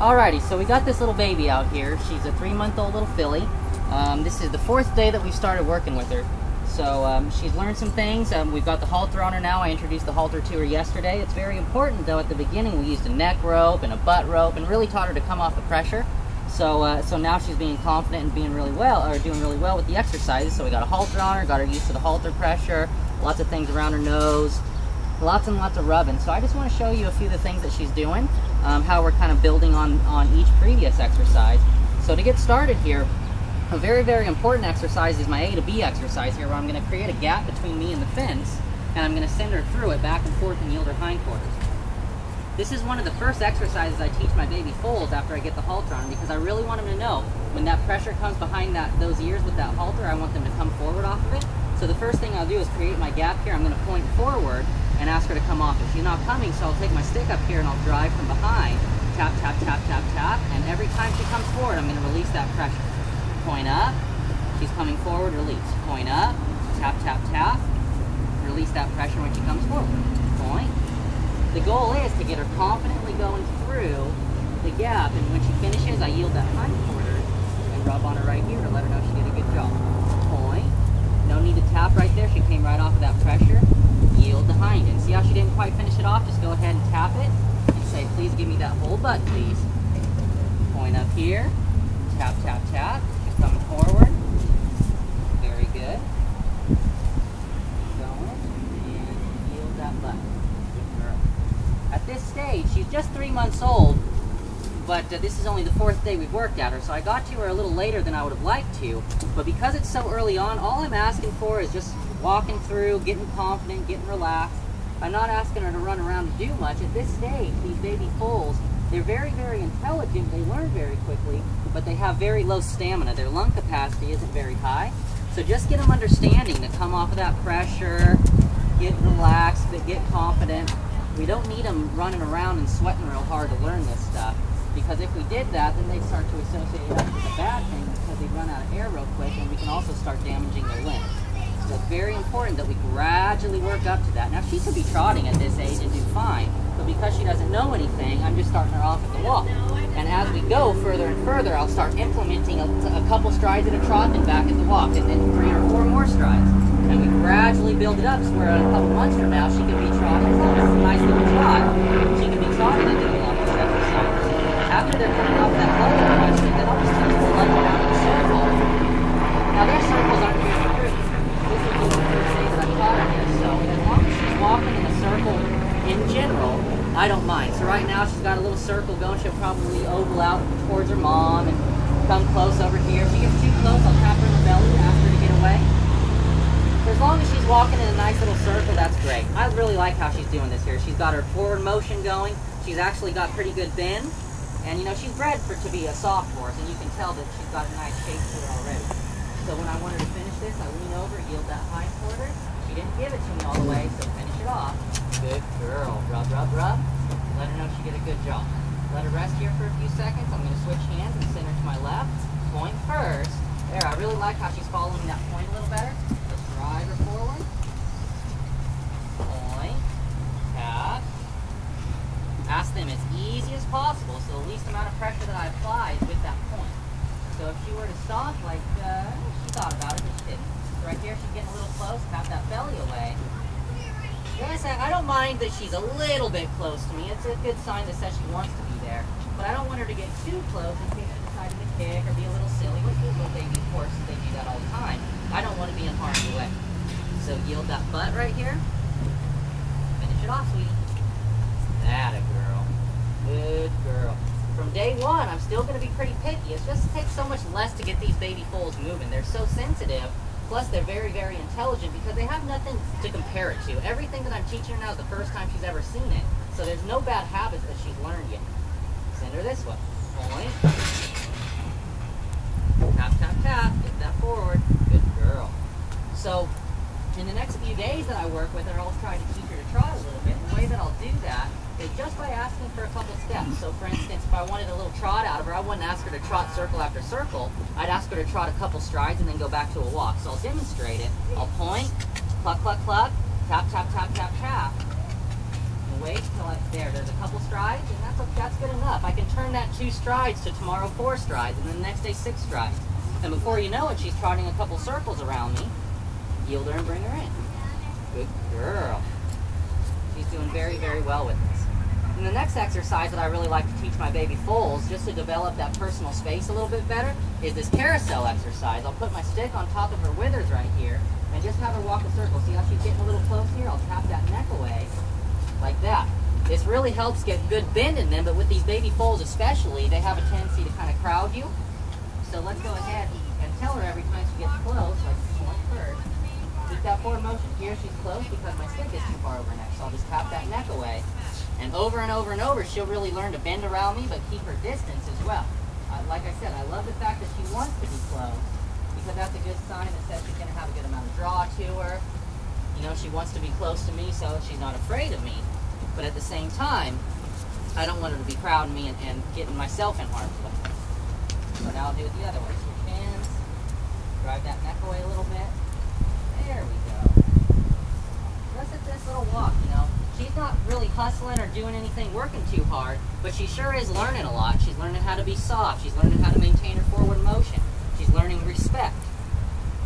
Alrighty, so we got this little baby out here. She's a 3-month-old little filly. This is the 4th day that we've started working with her. So she's learned some things. We've got the halter on her now. I introduced the halter to her yesterday. It's very important, though, at the beginning we used a neck rope and a butt rope and really taught her to come off the pressure. So now she's being confident and doing really well with the exercises. So we got a halter on her, got her used to the halter pressure, lots of things around her nose, lots and lots of rubbing. So I just want to show you a few of the things that she's doing, how we're kind of building on each previous exercise. So to get started here, a very, very important exercise is my A to B exercise here, where I'm going to create a gap between me and the fence, and I'm going to send her through it back and forth and yield her hindquarters. This is one of the first exercises I teach my baby foals after I get the halter on, because I really want them to know when that pressure comes behind those ears with that halter, I want them to come forward off of it. So the first thing I'll do is create my gap here. I'm going to point forward and ask her to come off it. She's not coming, so I'll take my stick up here and I'll drive from behind, tap, tap, tap, tap, tap, and every time she comes forward, I'm going to release that pressure. Point up, she's coming forward, release. Point up, tap, tap, tap, release that pressure when she comes forward. Point. The goal is to get her confidently going through the gap, and when she finishes, I yield that hindquarter and rub on her right here to let her know she did a good job. Point. No need to tap right there, she came right off of that pressure. Yield the hind end. See how she didn't quite finish it off? Just go ahead and tap it and say, please give me that whole butt, please. Point up here, tap, tap, tap. Coming forward. Very good. Keep going. And yield that butt. Good girl. At this stage, she's just 3 months old, but this is only the 4th day we've worked at her, so I got to her a little later than I would have liked to. But because it's so early on, all I'm asking for is just walking through, getting confident, getting relaxed. I'm not asking her to run around and do much. At this stage, these baby foals, they're very, very intelligent. They learn very quickly, but they have very low stamina. Their lung capacity isn't very high. So just get them understanding to come off of that pressure, get relaxed, get confident. We don't need them running around and sweating real hard to learn this stuff, because if we did that, then they'd start to associate us with a bad thing because they'd run out of air real quick, and we can also start damaging their limbs. So it's very important that we gradually work up to that. Now, she could be trotting at this age and do fine, but because she doesn't know anything, I'm just starting her off at the walk. And as we go further and further, I'll start implementing a couple strides at a trot, then back at the walk, and then 3 or 4 more strides. And we gradually build it up, so where in a couple months from now, she could be trotting. So it's a nice little trot. She can be trotting and doing all these exercises. After they're coming off that lower pressure, then I'll just teach them to lunge around in a circle. Now, their circles aren't very pretty. This is the first day that I've taught her this, so as long as she's walking in a circle in general, I don't mind. So right now she's got a little circle going. She'll probably oval out towards her mom and come close over here. If she gets too close, I'll tap her in the belly and ask her to get away. For as long as she's walking in a nice little circle, that's great. I really like how she's doing this here. She's got her forward motion going. She's actually got pretty good bend. And you know, she's bred to be a soft horse, and you can tell that she's got a nice shape to her already. So when I want her to finish this, I lean over, yield that hindquarter. She didn't give it to me all the way, so finish it off. Good girl. Rub, rub, rub. Let her know she did a good job. Let her rest here for a few seconds. I'm going to switch hands and send her to my left. Point first. There, I really like how she's following that point a little better. Let's drive her forward. Point. Tap. Ask them as easy as possible, so the least amount of pressure that I apply is with that point. So if she were to stop, like, she thought about it, but she didn't. So right here, she's getting a little close. Tap that belly away. Yes, I don't mind that she's a little bit close to me. It's a good sign that says she wants to be there. But I don't want her to get too close in case she decided to kick or be a little silly. With little baby horses, they do that all the time. I don't want to be in harm's way. So yield that butt right here. Finish it off, sweetie. That a girl. Good girl. From day 1, I'm still going to be pretty picky. It just takes so much less to get these baby foals moving. They're so sensitive. Plus, they're very, very intelligent because they have nothing to compare it to. Everything that I'm teaching her now is the first time she's ever seen it. So there's no bad habits that she's learned yet. Send her this way. Point. Tap, tap, tap. Get that forward. Good girl. So, in the next few days that I work with her, I'll try to teach her to trot a little bit. The way that I'll do that is just by asking for a couple steps. So for instance, if I wanted a little trot out of her, I wouldn't ask her to trot circle after circle. I'd ask her to trot a couple strides and then go back to a walk. So I'll demonstrate it. I'll point, cluck, cluck, cluck, tap, tap, tap, tap, tap. And wait till it's there. There's a couple strides, and that's good enough. up. I can turn that 2 strides to tomorrow 4 strides, and then the next day 6 strides. And before you know it, she's trotting a couple circles around me. Yield her and bring her in. Good girl. She's doing very, very well with this. And the next exercise that I really like to teach my baby foals, just to develop that personal space a little bit better, is this carousel exercise. I'll put my stick on top of her withers right here, and just have her walk a circle. See how she's getting a little close here? I'll tap that neck away, like that. This really helps get good bend in them, but with these baby foals especially, they have a tendency to kind of crowd you. So let's go ahead and tell her every time she gets close, like she went first, keep that forward motion. Here she's close because my stick is too far over her neck, so I'll just tap that neck away. And over and over and over, she'll really learn to bend around me, but keep her distance as well. Like I said, I love the fact that she wants to be close, because that's a good sign that says she's going to have a good amount of draw to her. You know, she wants to be close to me, so she's not afraid of me. But at the same time, I don't want her to be crowding me and getting myself in harm's way. So now I'll do it the other way. Switch hands, drive that neck away a little bit. There we go. Just at this little walk, you know. She's not really hustling or doing anything, working too hard, but she sure is learning a lot. She's learning how to be soft. She's learning how to maintain her forward motion. She's learning respect.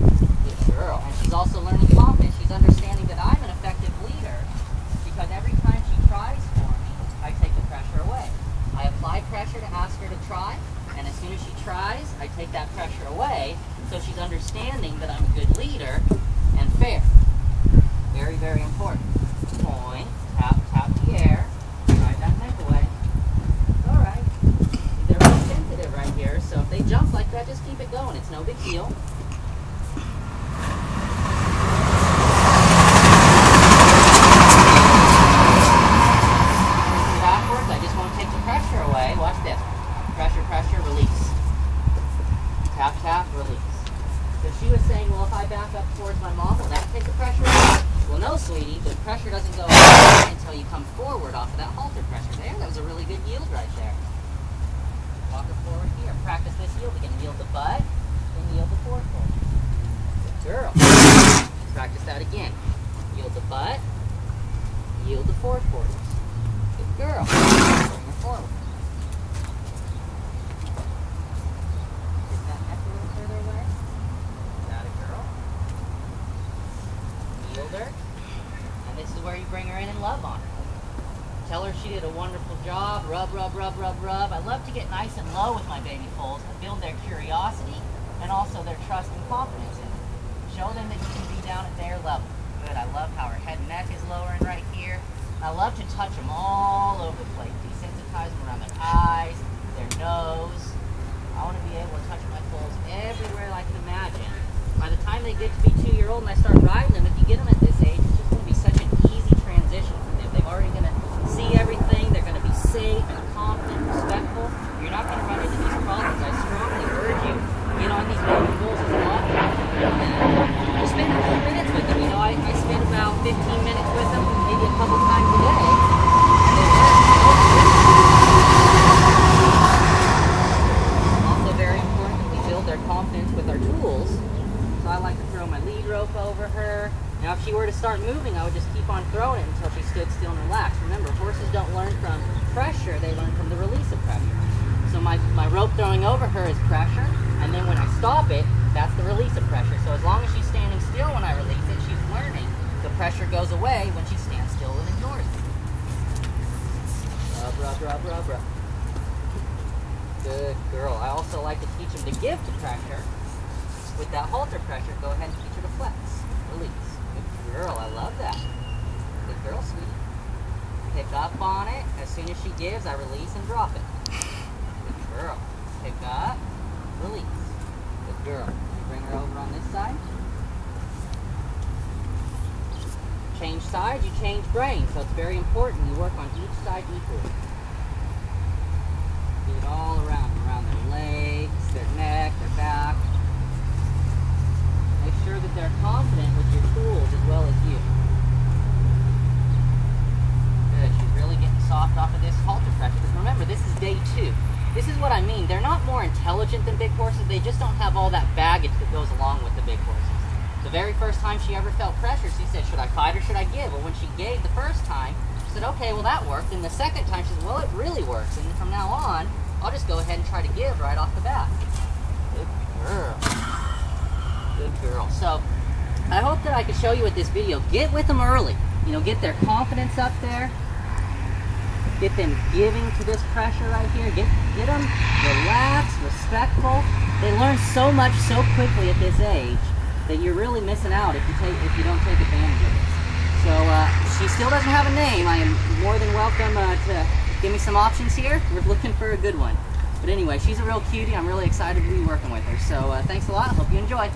Good girl. And she's also learning confidence. She's understanding that I'm an effective leader, because every time she tries for me, I take the pressure away. I apply pressure to ask her to try, and as soon as she tries, I take that pressure away, so she's understanding that I'm a good leader and fair. Very, very important. Point, tap, tap the air, drive that neck away. Alright. They're really sensitive right here, so if they jump like that, just keep it going. It's no big deal. Backwards, I just want to take the pressure away. Watch this. Pressure, pressure, release. Tap, tap, release. So she was saying, well, if I back up towards my mom, will that take the pressure away? Well, no, sweetie, the pressure doesn't go away until you come forward off of that halter pressure there. That was a really good yield right there. Walk her forward here. Practice this yield. We can yield the butt, then yield the forward fold. Good girl. Practice that again. Yield the butt, yield the forward fold. Good girl. Bring her forward. Take that neck a little further away. Got it, girl. Yield her. And this is where you bring her in and love on her. Tell her she did a wonderful job. Rub, rub, rub, rub, rub. I love to get nice and low with my baby foals to build their curiosity and also their trust and confidence in me. Show them that you can be down at their level. Good. I love how her head and neck is lowering right here. I love to touch them all over the place. Desensitize them around their eyes, their nose. I want to be able to touch my foals everywhere I can imagine. By the time they get to be 2-year-old and I start riding them, if you get them at this age, it's just going to be such an easy transition for them. They're already going to see everything. They're going to be safe and confident, respectful. You're not going to run into these problems. I strongly urge you, get on these baby foals as often. Just spend a few minutes with them. You know, I spend about 15 minutes with them, maybe a couple times a day. Also very important that we build their confidence with our tools. So I like to throw my lead rope over her. Now if she were to start moving, I would just keep on throwing it until she stood still and relaxed. Remember, horses don't learn from pressure, they learn from the release of pressure. So my rope throwing over her is pressure, and then when I stop it, that's the release of pressure. So as long as she's standing still when I release it, she's learning. The pressure goes away when she stands still and ignores it. Rub, rub, rub, rub, rub. Good girl. I also like to teach them to give to pressure. With that halter pressure, go ahead and teach her to flex. Release. Good girl. I love that. Good girl, sweetie. Pick up on it. As soon as she gives, I release and drop it. Good girl. Pick up. Release. Good girl. Bring her over on this side. Change sides, you change brain. So it's very important you work on each side equally. Do it all around their legs, their neck, their back. Make sure that they're confident with your tools as well as you. Good. She's really getting soft off of this halter pressure. Because remember, this is day 2. This is what I mean. They're not more intelligent than big horses. They just don't have all that baggage that goes along with the big horses. The very first time she ever felt pressure, she said, should I fight or should I give? Well, when she gave the first time, I said, okay, well that worked. And the second time she said, well, it really works. And from now on, I'll just go ahead and try to give right off the bat. Good girl. Good girl. So I hope that I could show you with this video. Get with them early. You know, get their confidence up there. Get them giving to this pressure right here. Get them relaxed, respectful. They learn so much so quickly at this age that you're really missing out if you don't take advantage of it. So she still doesn't have a name. I am more than welcome to give me some options here. We're looking for a good one. But anyway, she's a real cutie. I'm really excited to be working with her. So thanks a lot. Hope you enjoy.